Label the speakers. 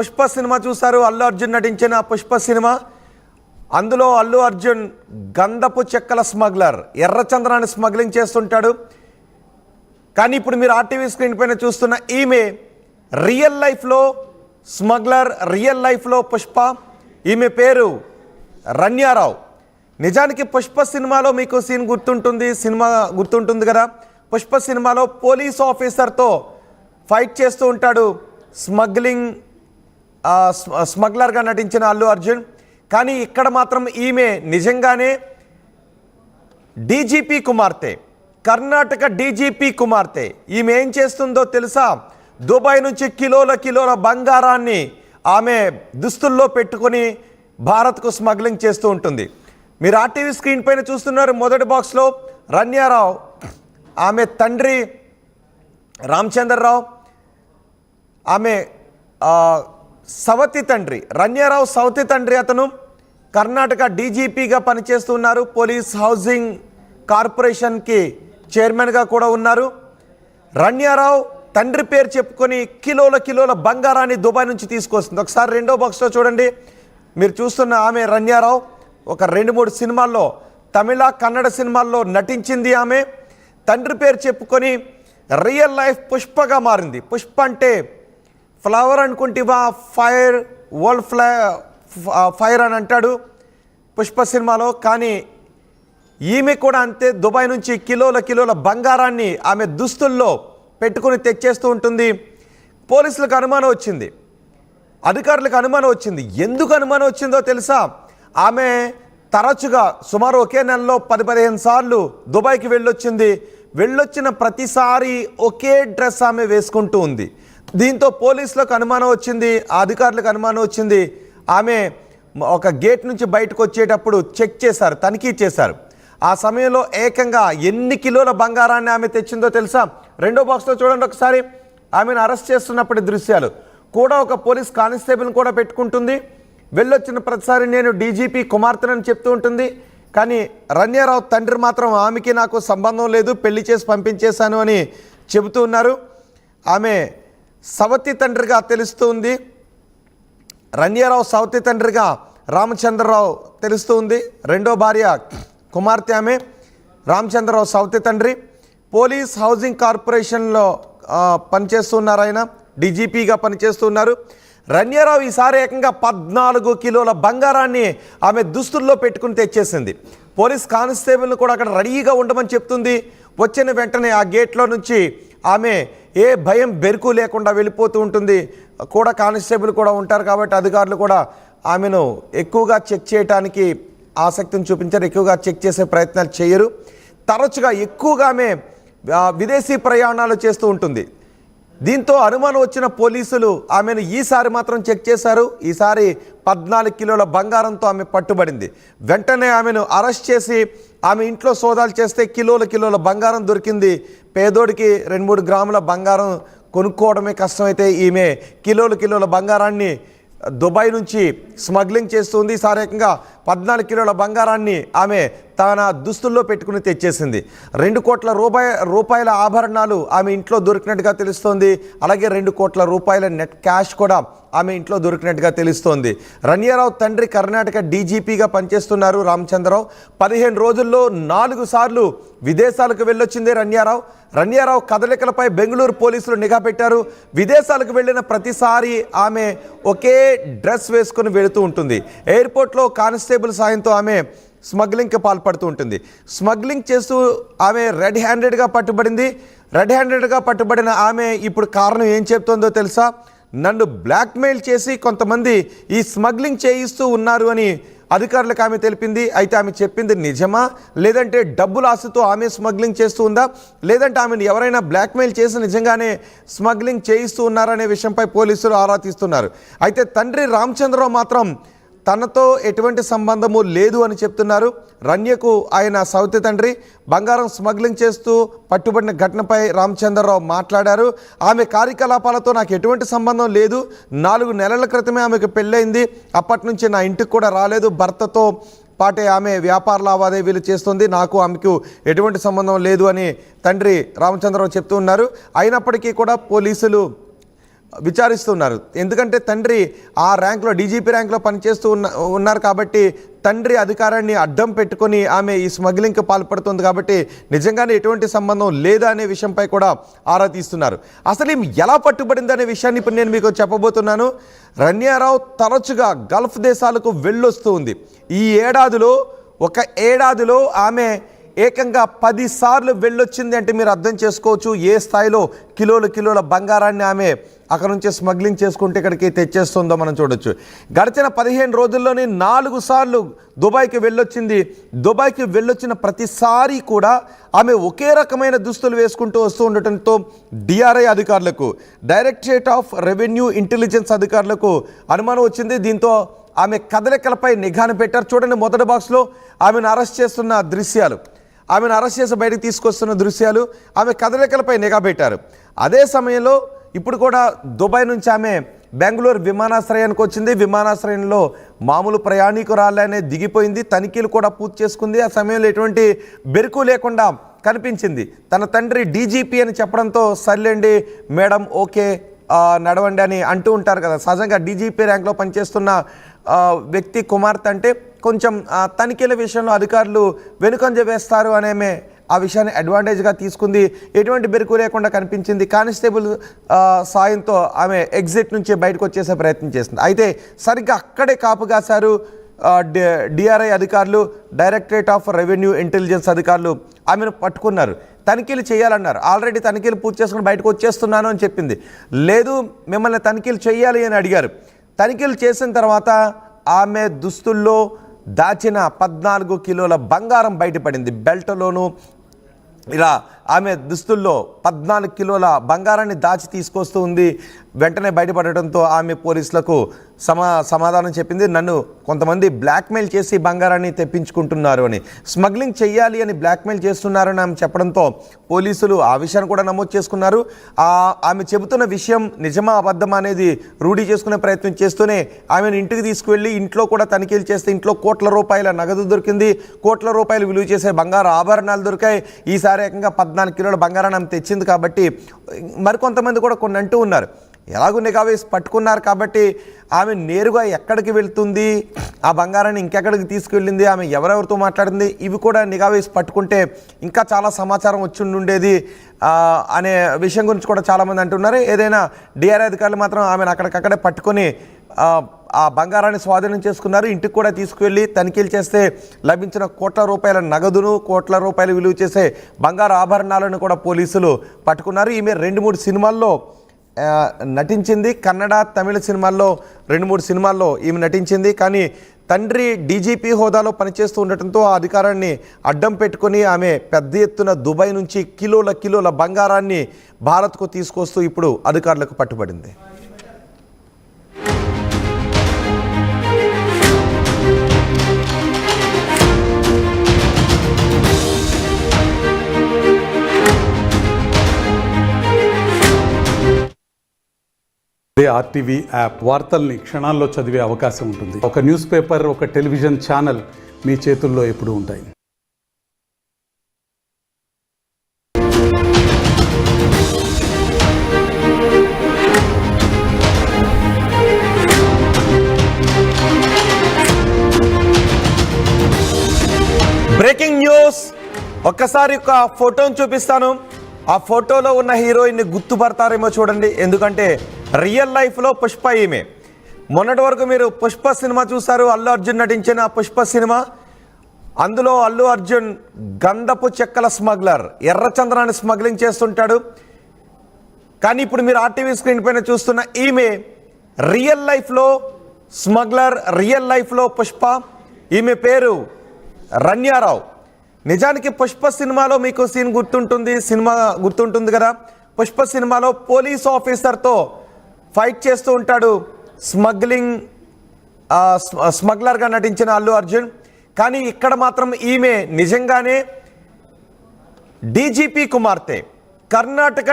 Speaker 1: Pushpa cinema చూసారు. అల్లు అర్జున్ నటించిన Pushpa cinema. అందులో అల్లు అర్జున్ గంధపు చెక్కల స్మగ్లర్, ఎర్రచంద్రాన్ని స్మగ్లింగ్ చేస్తుంటాడు. కానీ ఇప్పుడు మీరు ఆర్టీవీ స్క్రీన్ పైన చూస్తున్న ఈమె రియల్ లైఫ్లో స్మగ్లర్, రియల్ లైఫ్లో పుష్ప. ఈమె పేరు రన్యారావు. నిజానికి పుష్ప సినిమాలో మీకు సీన్ గుర్తుంటుంది కదా. పుష్ప సినిమాలో పోలీస్ ఆఫీసర్తో ఫైట్ చేస్తూ ఉంటాడు స్మగ్లర్గా నటించిన అల్లు అర్జున్. కానీ ఇక్కడ మాత్రం ఈమె నిజంగానే డీజీపీ కుమార్తె, కర్ణాటక డీజీపీ కుమార్తె. ఈమె ఏం చేస్తుందో తెలుసా? దుబాయ్ నుంచి కిలోల బంగారాన్ని ఆమె దుస్తుల్లో పెట్టుకొని భారత్కు స్మగ్లింగ్ చేస్తూ ఉంటుంది. మీరు ఆర్టీవీ స్క్రీన్ పైన చూస్తున్నారు. మొదటి బాక్స్లో రన్యారావు, ఆమె తండ్రి రామచంద్రరావు, ఆమె సవతి తండ్రి రన్యారావు సవతి తండ్రి. అతను కర్ణాటక డీజీపీగా పనిచేస్తున్నారు. పోలీస్ హౌసింగ్ కార్పొరేషన్కి చైర్మన్గా కూడా ఉన్నారు. రన్యారావు తండ్రి పేరు చెప్పుకొని కిలోల బంగారాన్ని దుబాయ్ నుంచి తీసుకొస్తుంది. ఒకసారి రెండో బాక్స్లో చూడండి. మీరు చూస్తున్న ఆమె రన్యారావు ఒక 2-3 సినిమాల్లో, తమిళ కన్నడ సినిమాల్లో నటించింది. ఆమె తండ్రి పేరు చెప్పుకొని రియల్ లైఫ్ పుష్పగా మారింది. పుష్ప అంటే ఫ్లవర్ అనుకుంటేవా, ఫైర్, వరల్డ్ ఫైర్ అని అంటాడు పుష్ప సినిమాలో. కానీ ఈమె కూడా అంతే. దుబాయ్ నుంచి కిలోల బంగారాన్ని ఆమె దుస్తుల్లో పెట్టుకుని తెచ్చేస్తూ ఉంటుంది. పోలీసులకు అనుమానం వచ్చింది, అధికారులకు అనుమానం వచ్చింది. ఎందుకు అనుమానం వచ్చిందో తెలుసా? ఆమె తరచుగా సుమారు ఒకే నెలలో 10-15 సార్లు దుబాయ్కి వెళ్ళొచ్చిన ప్రతిసారి ఒకే డ్రెస్ ఆమె వేసుకుంటూ ఉంది. దీంతో పోలీసులకు అనుమానం వచ్చింది, అధికారులకు అనుమానం వచ్చింది. ఆమె ఒక గేట్ నుంచి బయటకు వచ్చేటప్పుడు చెక్ చేశారు, తనిఖీ చేశారు. ఆ సమయంలో ఏకంగా ఎన్ని కిలోల బంగారాన్ని ఆమె తెచ్చిందో తెలుసా? రెండో బాక్స్లో చూడండి ఒకసారి. ఆమెను అరెస్ట్ చేస్తున్నప్పటి దృశ్యాలు కూడా. ఒక పోలీస్ కానిస్టేబుల్ని కూడా పెట్టుకుంటుంది. వెళ్ళొచ్చిన ప్రతిసారి నేను డీజీపీ కుమార్తెనని చెప్తూ ఉంటుంది. కానీ రన్యారావు తండ్రి మాత్రం ఆమెకి నాకు సంబంధం లేదు, పెళ్లి చేసి పంపించేశాను అని చెబుతూ ఉన్నారు. ఆమె సవతి తండ్రిగా తెలుస్తుంది. రన్యారావు సవతి తండ్రిగా రామచంద్రరావు తెలుస్తుంది. రెండో భార్య కుమార్తె ఆమె. రామచంద్రరావు సవతి తండ్రి. పోలీస్ హౌసింగ్ కార్పొరేషన్లో పనిచేస్తున్నారు. ఆయన డీజీపీగా పనిచేస్తున్నారు. రన్యారావు ఈసారి ఏకంగా 14 కిలోల బంగారాన్ని ఆమె దుస్తుల్లో పెట్టుకుని తెచ్చేసింది. పోలీస్ కానిస్టేబుల్ని కూడా అక్కడ రెడీగా ఉండమని చెప్తుంది. వచ్చిన వెంటనే ఆ గేట్లో నుంచి ఆమె ఏ భయం బెరుకు లేకుండా వెళ్ళిపోతూ ఉంటుంది. కూడా కానిస్టేబుల్ కూడా ఉంటారు కాబట్టి అధికారులు కూడా ఆమెను ఎక్కువగా చెక్ చేయడానికి ఆసక్తిని చూపించారు. ఎక్కువగా చెక్ చేసే ప్రయత్నాలు చేయరు. తరచుగా ఎక్కువగా ఆమె విదేశీ ప్రయాణాలు చేస్తూ ఉంటుంది. దీంతో అనుమానం వచ్చిన పోలీసులు ఆమెను ఈసారి మాత్రం చెక్ చేశారు. ఈసారి 14 కిలోల బంగారంతో ఆమె పట్టుబడింది. వెంటనే ఆమెను అరెస్ట్ చేసి ఆమె ఇంట్లో సోదాలు చేస్తే కిలోల బంగారం దొరికింది. పేదోడికి 2-3 గ్రాముల బంగారం కొనుక్కోవడమే కష్టమైతే ఈమె కిలోల బంగారాన్ని దుబాయ్ నుంచి స్మగ్లింగ్ చేస్తుంది. ఈసారి ఏకంగా 14 కిలోల బంగారాన్ని ఆమె తన దుస్తుల్లో పెట్టుకుని తెచ్చేసింది. 2 కోట్ల రూపాయల ఆభరణాలు ఆమె ఇంట్లో దొరికినట్టుగా తెలుస్తోంది. అలాగే 2 కోట్ల రూపాయల నెట్ క్యాష్ కూడా ఆమె ఇంట్లో దొరికినట్టుగా తెలుస్తోంది. రన్యారావు తండ్రి కర్ణాటక డీజీపీగా పనిచేస్తున్నారు రామచంద్రరావు. 15 రోజుల్లో 4 సార్లు విదేశాలకు వెళ్ళొచ్చింది రన్యారావు కదలికలపై బెంగళూరు పోలీసులు నిఘా పెట్టారు. విదేశాలకు వెళ్ళిన ప్రతిసారి ఆమె ఒకే డ్రెస్ వేసుకుని వెళుతూ ఉంటుంది. ఎయిర్పోర్ట్లో కానిస్టేబుల్ సాయంతో ఆమె స్మగ్లింగ్కి పాల్పడుతూ ఉంటుంది. స్మగ్లింగ్ చేస్తూ ఆమె రెడ్ హ్యాండెడ్గా పట్టుబడిన ఆమె ఇప్పుడు కారణం ఏం చెప్తుందో తెలుసా? నన్ను బ్లాక్మెయిల్ చేసి కొంతమంది ఈ స్మగ్లింగ్ చేయిస్తూ ఉన్నారు అని అధికారులకు ఆమె తెలిపింది. అయితే ఆమె చెప్పింది నిజమా, లేదంటే డబ్బుల ఆశతో ఆమె స్మగ్లింగ్ చేస్తూ ఉందా, లేదంటే ఆమెను ఎవరైనా బ్లాక్మెయిల్ చేసి నిజంగానే స్మగ్లింగ్ చేయిస్తూ ఉన్నారనే విషయంపై పోలీసులు ఆరా తీస్తున్నారు. అయితే తండ్రి రామచంద్రరావు మాత్రం తనతో ఎటువంటి సంబంధము లేదు అని చెప్తున్నారు. రన్యకు ఆయన సౌతి తండ్రి బంగారం స్మగ్లింగ్ చేస్తూ పట్టుబడిన ఘటనపై రామచంద్రరావు మాట్లాడారు. ఆమె కార్యకలాపాలతో నాకు ఎటువంటి సంబంధం లేదు. 4 నెలల క్రితమే ఆమెకు పెళ్ళైంది. అప్పటి నుంచి నా ఇంటికి కూడా రాలేదు. భర్తతో పాటే ఆమె వ్యాపార లావాదేవీలు చేస్తుంది. నాకు ఆమెకు ఎటువంటి సంబంధం లేదు అని తండ్రి రామచంద్రరావు చెప్తూ ఉన్నారు. అయినప్పటికీ కూడా పోలీసులు విచారిస్తున్నారు. ఎందుకంటే తండ్రి ఆ ర్యాంక్లో డీజీపీ ర్యాంక్లో పనిచేస్తూ ఉన్నారు కాబట్టి తండ్రి అధికారాన్ని అడ్డం పెట్టుకొని ఆమె ఈ స్మగ్లింగ్కి పాల్పడుతుంది కాబట్టి నిజంగానే ఎటువంటి సంబంధం లేదా అనే విషయంపై కూడా ఆరా తీస్తున్నారు. అసలు ఈమె ఎలా పట్టుబడింది అనే విషయాన్ని ఇప్పుడు నేను మీకు చెప్పబోతున్నాను. రన్యారావు తరచుగా గల్ఫ్ దేశాలకు వెళ్ళొస్తూ ఉంది. ఈ ఏడాదిలో ఆమె ఏకంగా 10 సార్లు వెళ్ళొచ్చింది అంటే మీరు అర్థం చేసుకోవచ్చు ఏ స్థాయిలో కిలోల బంగారాన్ని ఆమె అక్కడ నుంచి స్మగ్లింగ్ చేసుకుంటే ఇక్కడికి తెచ్చేస్తుందో మనం చూడొచ్చు. గడిచిన 15 రోజుల్లోనే 4 సార్లు దుబాయ్కి వెళ్ళొచ్చింది. దుబాయ్కి వెళ్ళొచ్చిన ప్రతిసారి కూడా ఆమె ఒకే రకమైన దుస్తులు వేసుకుంటూ వస్తూ ఉండటంతో డిఆర్ఐ అధికారులకు, డైరెక్టరేట్ ఆఫ్ రెవెన్యూ ఇంటెలిజెన్స్ అధికారులకు అనుమానం వచ్చింది. దీంతో ఆమె కదలికలపై నిఘాను పెట్టారు. చూడండి, మొదటి బాక్స్లో ఆమెను అరెస్ట్ చేస్తున్న దృశ్యాలు, ఆమెను అరెస్ట్ చేసి బయటకు తీసుకొస్తున్న దృశ్యాలు, ఆమె కదలికలపై నిఘా పెట్టారు. అదే సమయంలో ఇప్పుడు కూడా దుబాయ్ నుంచి ఆమె బెంగళూరు విమానాశ్రయానికి వచ్చింది. విమానాశ్రయంలో మామూలు ప్రయాణికురాలనే దిగిపోయింది. తనిఖీలు కూడా పూర్తి చేసుకుంది. ఆ సమయంలో ఎటువంటి బెరుకు లేకుండా కనిపించింది. తన తండ్రి డీజీపీ అని చెప్పడంతో సర్లేండి మేడం ఓకే నడవండి అని అంటూ ఉంటారు కదా. సహజంగా డీజీపీ ర్యాంక్లో పనిచేస్తున్న వ్యక్తి కుమార్తె అంటే కొంచెం తనిఖీల విషయంలో అధికారులు వెనుకంజ వేస్తారు అనేమే ఆ విషయాన్ని అడ్వాంటేజ్గా తీసుకుంది. ఎటువంటి బెరుకు లేకుండా కనిపించింది. కానిస్టేబుల్ సాయంతో ఆమె ఎగ్జిట్ నుంచి బయటకు వచ్చేసే ప్రయత్నం చేసింది. అయితే సరిగ్గా అక్కడే కాపు కాశారు డిఆర్ఐ అధికారులు, డైరెక్టరేట్ ఆఫ్ రెవెన్యూ ఇంటెలిజెన్స్ అధికారులు ఆమెను పట్టుకున్నారు. తనిఖీలు చేయాలన్నారు. ఆల్రెడీ తనిఖీలు పూర్తి చేసుకుని బయటకు వచ్చేస్తున్నాను అని చెప్పింది. లేదు మిమ్మల్ని తనిఖీలు చేయాలి అని అడిగారు. తనిఖీలు చేసిన తర్వాత ఆమె దుస్తుల్లో దాచిన 14 కిలోల బంగారం బయటపడింది. బెల్ట్లోనూ ఇలా ఆమె దుస్తుల్లో 14 కిలోల బంగారాన్ని దాచి తీసుకొస్తూ ఉంది. వెంటనే బయటపడటంతో ఆమె పోలీసులకు సమాధానం చెప్పింది. నన్ను కొంతమంది బ్లాక్మెయిల్ చేసి బంగారాన్ని తెప్పించుకుంటున్నారు అని, స్మగ్లింగ్ చేయాలి అని బ్లాక్మెయిల్ చేస్తున్నారని ఆమె చెప్పడంతో పోలీసులు ఆ విషయాన్ని కూడా నమోదు చేసుకున్నారు. ఆమె చెబుతున్న విషయం నిజమా అబద్ధమా అనేది రూఢీ చేసుకునే ప్రయత్నం చేస్తూనే ఆమెను ఇంటికి తీసుకువెళ్ళి ఇంట్లో కూడా తనిఖీలు చేస్తే ఇంట్లో కోట్ల రూపాయల నగదు దొరికింది. కోట్ల రూపాయలు విలువ చేసే బంగారు ఆభరణాలు దొరికాయి. ఈసారి ఏకంగా 14 కిలోల బంగారాన్ని ఆమె తెచ్చింది కాబట్టి మరికొంతమంది కూడా కొన్ని అంటూ ఉన్నారు. ఎలాగో నిఘా వేసి పట్టుకున్నారు కాబట్టి ఆమె నేరుగా ఎక్కడికి వెళ్తుంది, ఆ బంగారాన్ని ఇంకెక్కడికి తీసుకువెళ్ళింది, ఆమె ఎవరెవరితో మాట్లాడింది, ఇవి కూడా నిఘా వేసి పట్టుకుంటే ఇంకా చాలా సమాచారం వచ్చి ఉండేది అనే విషయం గురించి కూడా చాలామంది అంటున్నారు. ఏదైనా డిఆర్ఐ అధికారులు మాత్రం ఆమెను అక్కడికక్కడే పట్టుకొని ఆ బంగారాన్ని స్వాధీనం చేసుకున్నారు. ఇంటికి కూడా తీసుకువెళ్ళి తనిఖీలు చేస్తే లభించిన కోట్ల రూపాయల నగదును, కోట్ల రూపాయలు విలువ చేసే బంగారు ఆభరణాలను కూడా పోలీసులు పట్టుకున్నారు. ఈమె 2-3 సినిమాల్లో నటించింది. కన్నడ, తమిళ సినిమాల్లో 2-3 సినిమాల్లో ఈమె నటించింది. కానీ తండ్రి డీజీపీ హోదాలో పనిచేస్తూ ఉండటంతో ఆ అధికారాన్ని అడ్డం పెట్టుకొని ఆమె పెద్ద ఎత్తున దుబాయ్ నుంచి కిలోల బంగారాన్ని భారత్కు తీసుకొస్తూ ఇప్పుడు అధికారులకు పట్టుబడింది.
Speaker 2: ఆర్టీవీ యాప్ వార్తల్ని క్షణాల్లో చదివే అవకాశం ఉంటుంది. ఒక న్యూస్ పేపర్, ఒక టెలివిజన్ ఛానల్ మీ చేతుల్లో ఎప్పుడూ ఉంటాయి.
Speaker 1: Breaking news. ఒక్కసారి ఒక ఫోటోను చూపిస్తాను. ఆ ఫోటోలో ఉన్న హీరోయిన్ని గుర్తుపడతారేమో చూడండి. ఎందుకంటే రియల్ లైఫ్లో పుష్ప ఈమె. మొన్నటి వరకు మీరు పుష్ప సినిమా చూశారు, అల్లు అర్జున్ నటించిన పుష్ప సినిమా. అందులో అల్లు అర్జున్ గంధపు చెక్కల స్మగ్లర్, ఎర్రచంద్రాన్ని స్మగ్లింగ్ చేస్తుంటాడు. కానీ ఇప్పుడు మీరు ఆర్టీవీ స్క్రీన్ పైన చూస్తున్న ఈమె రియల్ లైఫ్లో స్మగ్లర్, రియల్ లైఫ్లో పుష్ప. ఈమె పేరు రన్యారావు. నిజానికి పుష్ప సినిమాలో మీకు సీన్ గుర్తుంటుంది కదా. పుష్ప సినిమాలో పోలీస్ ఆఫీసర్తో ఫైట్ చేస్తూ ఉంటాడు స్మగ్లర్గా నటించిన అల్లు అర్జున్. కానీ ఇక్కడ మాత్రం ఈమె నిజంగానే డీజీపీ కుమార్తె, కర్ణాటక